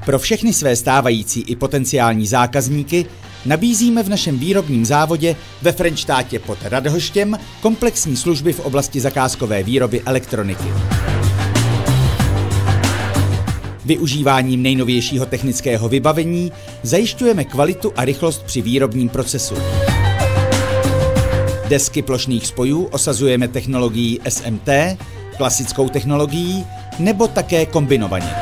Pro všechny své stávající i potenciální zákazníky nabízíme v našem výrobním závodě ve Frenštátě pod Radhoštěm komplexní služby v oblasti zakázkové výroby elektroniky. Využíváním nejnovějšího technického vybavení zajišťujeme kvalitu a rychlost při výrobním procesu. Desky plošných spojů osazujeme technologií SMT, klasickou technologií nebo také kombinovaně.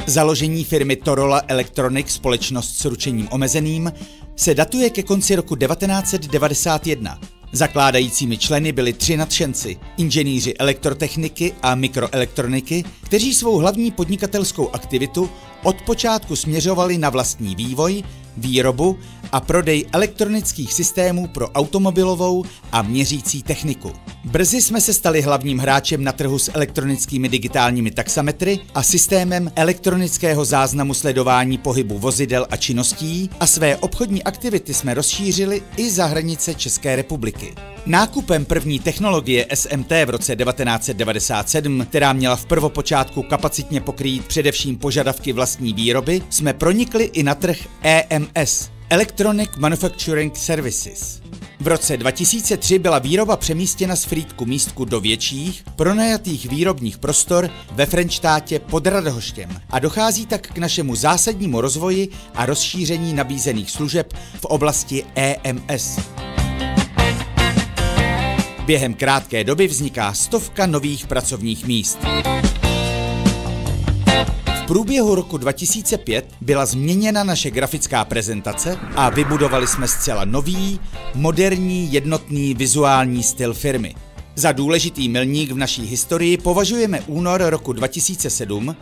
Založení firmy Torola Electronics, společnost s ručením omezeným, se datuje ke konci roku 1991. Zakládajícími členy byli 3 nadšenci, inženýři elektrotechniky a mikroelektroniky, kteří svou hlavní podnikatelskou aktivitu od počátku směřovali na vlastní vývoj, výrobu a prodej elektronických systémů pro automobilovou a měřící techniku. Brzy jsme se stali hlavním hráčem na trhu s elektronickými digitálními taxametry a systémem elektronického záznamu sledování pohybu vozidel a činností a své obchodní aktivity jsme rozšířili i za hranice České republiky. Nákupem první technologie SMT v roce 1997, která měla v prvopočátku kapacitně pokrýt především požadavky vlastní výroby, jsme pronikli i na trh EMS, Electronic Manufacturing Services. V roce 2003 byla výroba přemístěna z Frýdku Místku do větších, pronajatých výrobních prostor ve Frenštátě pod Radhoštěm a dochází tak k našemu zásadnímu rozvoji a rozšíření nabízených služeb v oblasti EMS. Během krátké doby vzniká 100 nových pracovních míst. V průběhu roku 2005 byla změněna naše grafická prezentace a vybudovali jsme zcela nový, moderní, jednotný vizuální styl firmy. Za důležitý milník v naší historii považujeme únor roku 2007,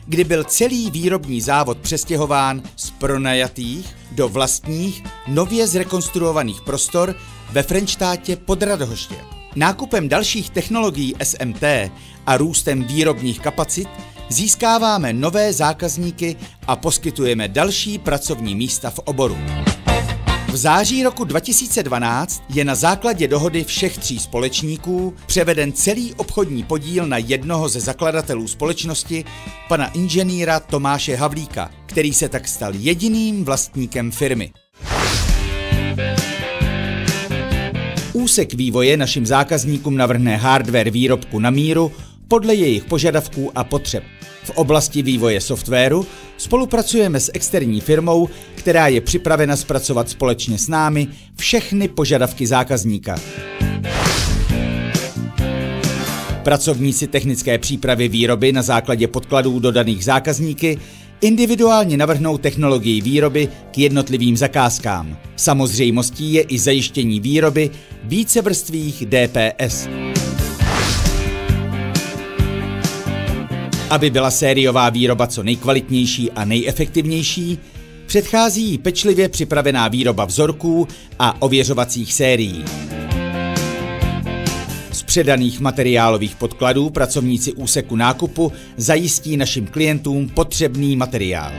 kdy byl celý výrobní závod přestěhován z pronajatých do vlastních, nově zrekonstruovaných prostor ve Frenštátě pod Radhoštěm. Nákupem dalších technologií SMT a růstem výrobních kapacit získáváme nové zákazníky a poskytujeme další pracovní místa v oboru. V září roku 2012 je na základě dohody všech 3 společníků převeden celý obchodní podíl na jednoho ze zakladatelů společnosti, pana inženýra Tomáše Havlíka, který se tak stal jediným vlastníkem firmy. Úsek vývoje našim zákazníkům navrhne hardware výrobku na míru podle jejich požadavků a potřeb. V oblasti vývoje softwaru spolupracujeme s externí firmou, která je připravena zpracovat společně s námi všechny požadavky zákazníka. Pracovníci technické přípravy výroby na základě podkladů dodaných zákazníky individuálně navrhnou technologii výroby k jednotlivým zakázkám. Samozřejmostí je i zajištění výroby vícevrstvých DPS. Aby byla sériová výroba co nejkvalitnější a nejefektivnější, předchází jí pečlivě připravená výroba vzorků a ověřovacích sérií. Z předaných materiálových podkladů pracovníci úseku nákupu zajistí našim klientům potřebný materiál.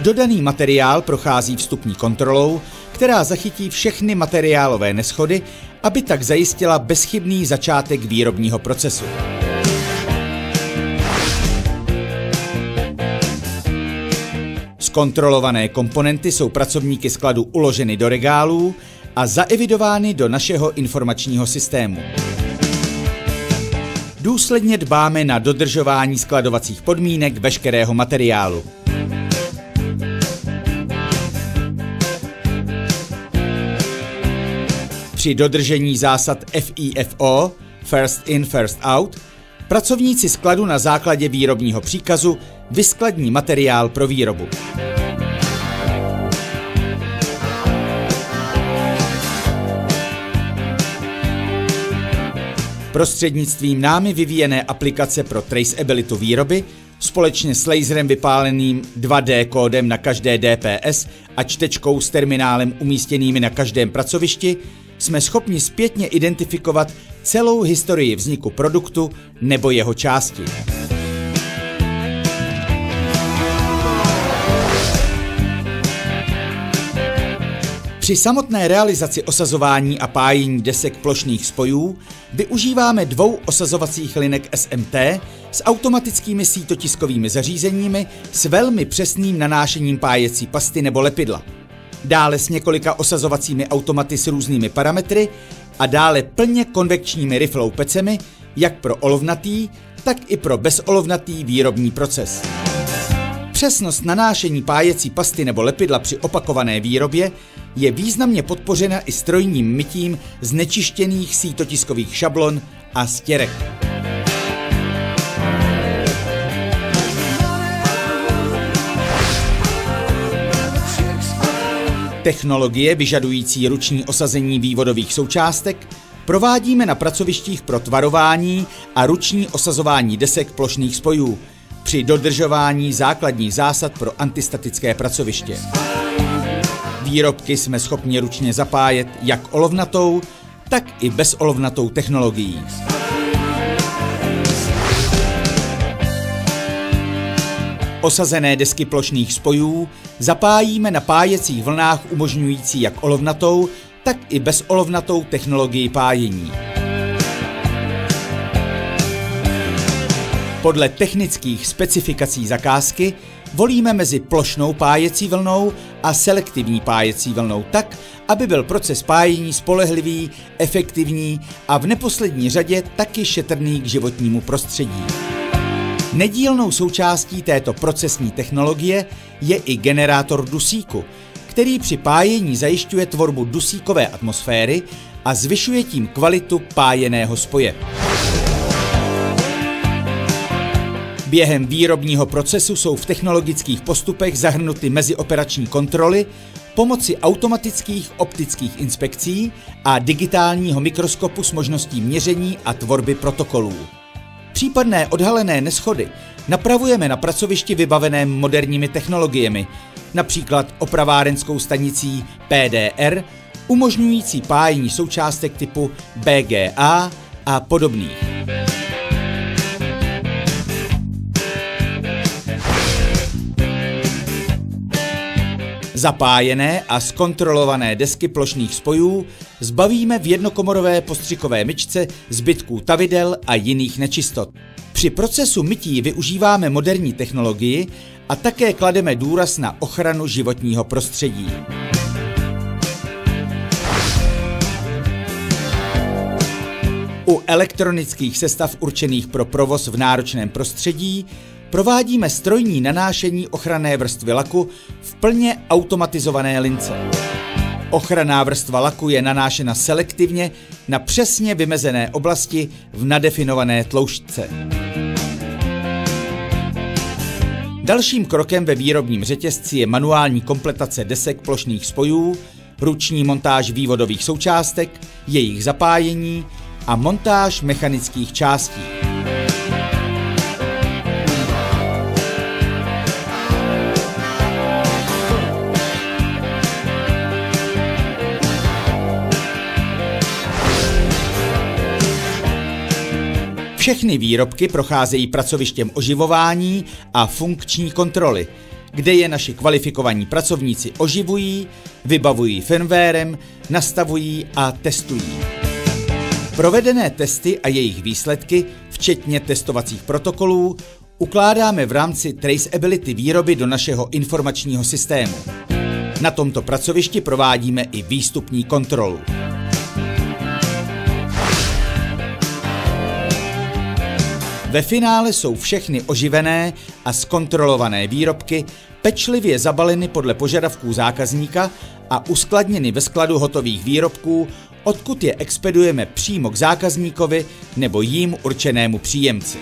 Dodaný materiál prochází vstupní kontrolou, která zachytí všechny materiálové neshody, aby tak zajistila bezchybný začátek výrobního procesu. Zkontrolované komponenty jsou pracovníky skladu uloženy do regálů a zaevidovány do našeho informačního systému. Důsledně dbáme na dodržování skladovacích podmínek veškerého materiálu. Při dodržení zásad FIFO, First in, First out, pracovníci skladu na základě výrobního příkazu vyskladní materiál pro výrobu. Prostřednictvím námi vyvíjené aplikace pro traceabilitu výroby společně s laserem vypáleným 2D kódem na každé DPS a čtečkou s terminálem umístěnými na každém pracovišti jsme schopni zpětně identifikovat celou historii vzniku produktu nebo jeho části. Při samotné realizaci osazování a pájení desek plošných spojů využíváme 2 osazovacích linek SMT s automatickými sítotiskovými zařízeními s velmi přesným nanášením pájecí pasty nebo lepidla. Dále s několika osazovacími automaty s různými parametry a dále plně konvekčními riflou pecemi, jak pro olovnatý, tak i pro bezolovnatý výrobní proces. Přesnost nanášení pájecí pasty nebo lepidla při opakované výrobě je významně podpořena i strojním mytím znečištěných sítotiskových šablon a stěrek. Technologie vyžadující ruční osazení vývodových součástek provádíme na pracovištích pro tvarování a ruční osazování desek plošných spojů při dodržování základních zásad pro antistatické pracoviště. Výrobky jsme schopni ručně zapájet jak olovnatou, tak i bezolovnatou technologií. Osazené desky plošných spojů zapájíme na pájecích vlnách umožňující jak olovnatou, tak i bezolovnatou technologii pájení. Podle technických specifikací zakázky volíme mezi plošnou pájecí vlnou a selektivní pájecí vlnou tak, aby byl proces pájení spolehlivý, efektivní a v neposlední řadě taky šetrný k životnímu prostředí. Nedílnou součástí této procesní technologie je i generátor dusíku, který při pájení zajišťuje tvorbu dusíkové atmosféry a zvyšuje tím kvalitu pájeného spoje. Během výrobního procesu jsou v technologických postupech zahrnuty mezioperační kontroly pomocí automatických optických inspekcí a digitálního mikroskopu s možností měření a tvorby protokolů. Případné odhalené neshody napravujeme na pracovišti vybaveném moderními technologiemi, například opravárenskou stanicí PDR, umožňující pájení součástek typu BGA a podobných. Zapájené a zkontrolované desky plošných spojů zbavíme v jednokomorové postřikové myčce zbytků tavidel a jiných nečistot. Při procesu mytí využíváme moderní technologii a také klademe důraz na ochranu životního prostředí. U elektronických sestav určených pro provoz v náročném prostředí provádíme strojní nanášení ochranné vrstvy laku v plně automatizované lince. Ochranná vrstva laku je nanášena selektivně na přesně vymezené oblasti v nadefinované tloušťce. Dalším krokem ve výrobním řetězci je manuální kompletace desek plošných spojů, ruční montáž vývodových součástek, jejich zapájení a montáž mechanických částí. Všechny výrobky procházejí pracovištěm oživování a funkční kontroly, kde je naši kvalifikovaní pracovníci oživují, vybavují firmwarem, nastavují a testují. Provedené testy a jejich výsledky, včetně testovacích protokolů, ukládáme v rámci traceability výroby do našeho informačního systému. Na tomto pracovišti provádíme i výstupní kontrolu. Ve finále jsou všechny oživené a zkontrolované výrobky pečlivě zabaleny podle požadavků zákazníka a uskladněny ve skladu hotových výrobků, odkud je expedujeme přímo k zákazníkovi nebo jím určenému příjemci.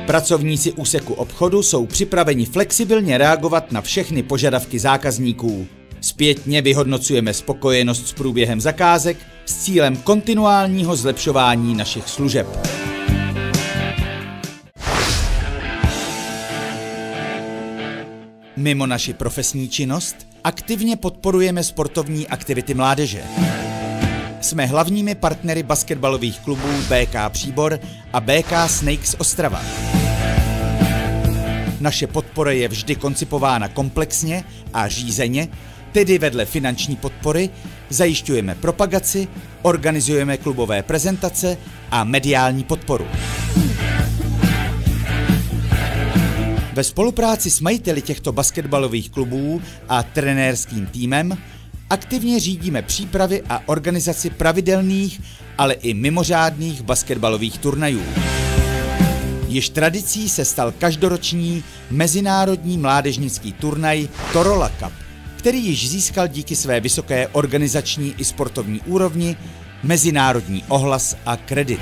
Pracovníci úseku obchodu jsou připraveni flexibilně reagovat na všechny požadavky zákazníků. Zpětně vyhodnocujeme spokojenost s průběhem zakázek s cílem kontinuálního zlepšování našich služeb. Mimo naši profesní činnost aktivně podporujeme sportovní aktivity mládeže. Jsme hlavními partnery basketbalových klubů BK Příbor a BK Snakes Ostrava. Naše podpora je vždy koncipována komplexně a řízeně, tedy vedle finanční podpory zajišťujeme propagaci, organizujeme klubové prezentace a mediální podporu. Ve spolupráci s majiteli těchto basketbalových klubů a trenérským týmem aktivně řídíme přípravy a organizaci pravidelných, ale i mimořádných basketbalových turnajů. Již tradicí se stal každoroční mezinárodní mládežnický turnaj Torola Cup, který již získal díky své vysoké organizační i sportovní úrovni mezinárodní ohlas a kredit.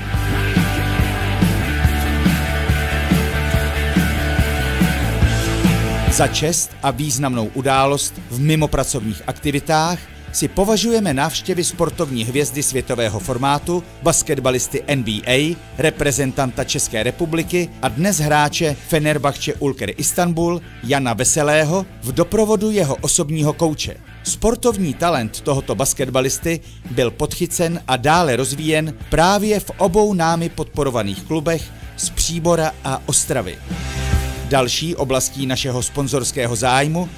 Za čest a významnou událost v mimopracovních aktivitách si považujeme návštěvy sportovní hvězdy světového formátu, basketbalisty NBA, reprezentanta České republiky a dnes hráče Fenerbahce Ülker Istanbul Jana Veselého v doprovodu jeho osobního kouče. Sportovní talent tohoto basketbalisty byl podchycen a dále rozvíjen právě v obou námi podporovaných klubech z Příbora a Ostravy. Další oblastí našeho sponzorského zájmu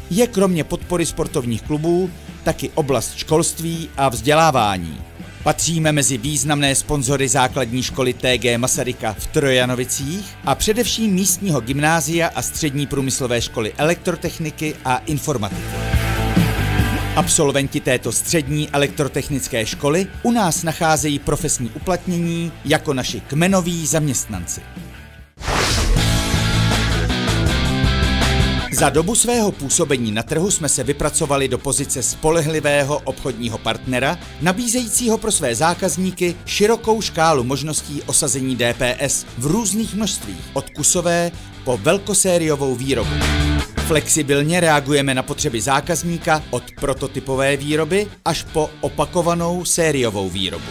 je kromě podpory sportovních klubů taky oblast školství a vzdělávání. Patříme mezi významné sponzory základní školy TG Masaryka v Trojanovicích a především místního gymnázia a střední průmyslové školy elektrotechniky a informatiky. Absolventi této střední elektrotechnické školy u nás nacházejí profesní uplatnění jako naši kmenoví zaměstnanci. Za dobu svého působení na trhu jsme se vypracovali do pozice spolehlivého obchodního partnera, nabízejícího pro své zákazníky širokou škálu možností osazení DPS v různých množstvích, od kusové po velkosériovou výrobu. Flexibilně reagujeme na potřeby zákazníka od prototypové výroby až po opakovanou sériovou výrobu.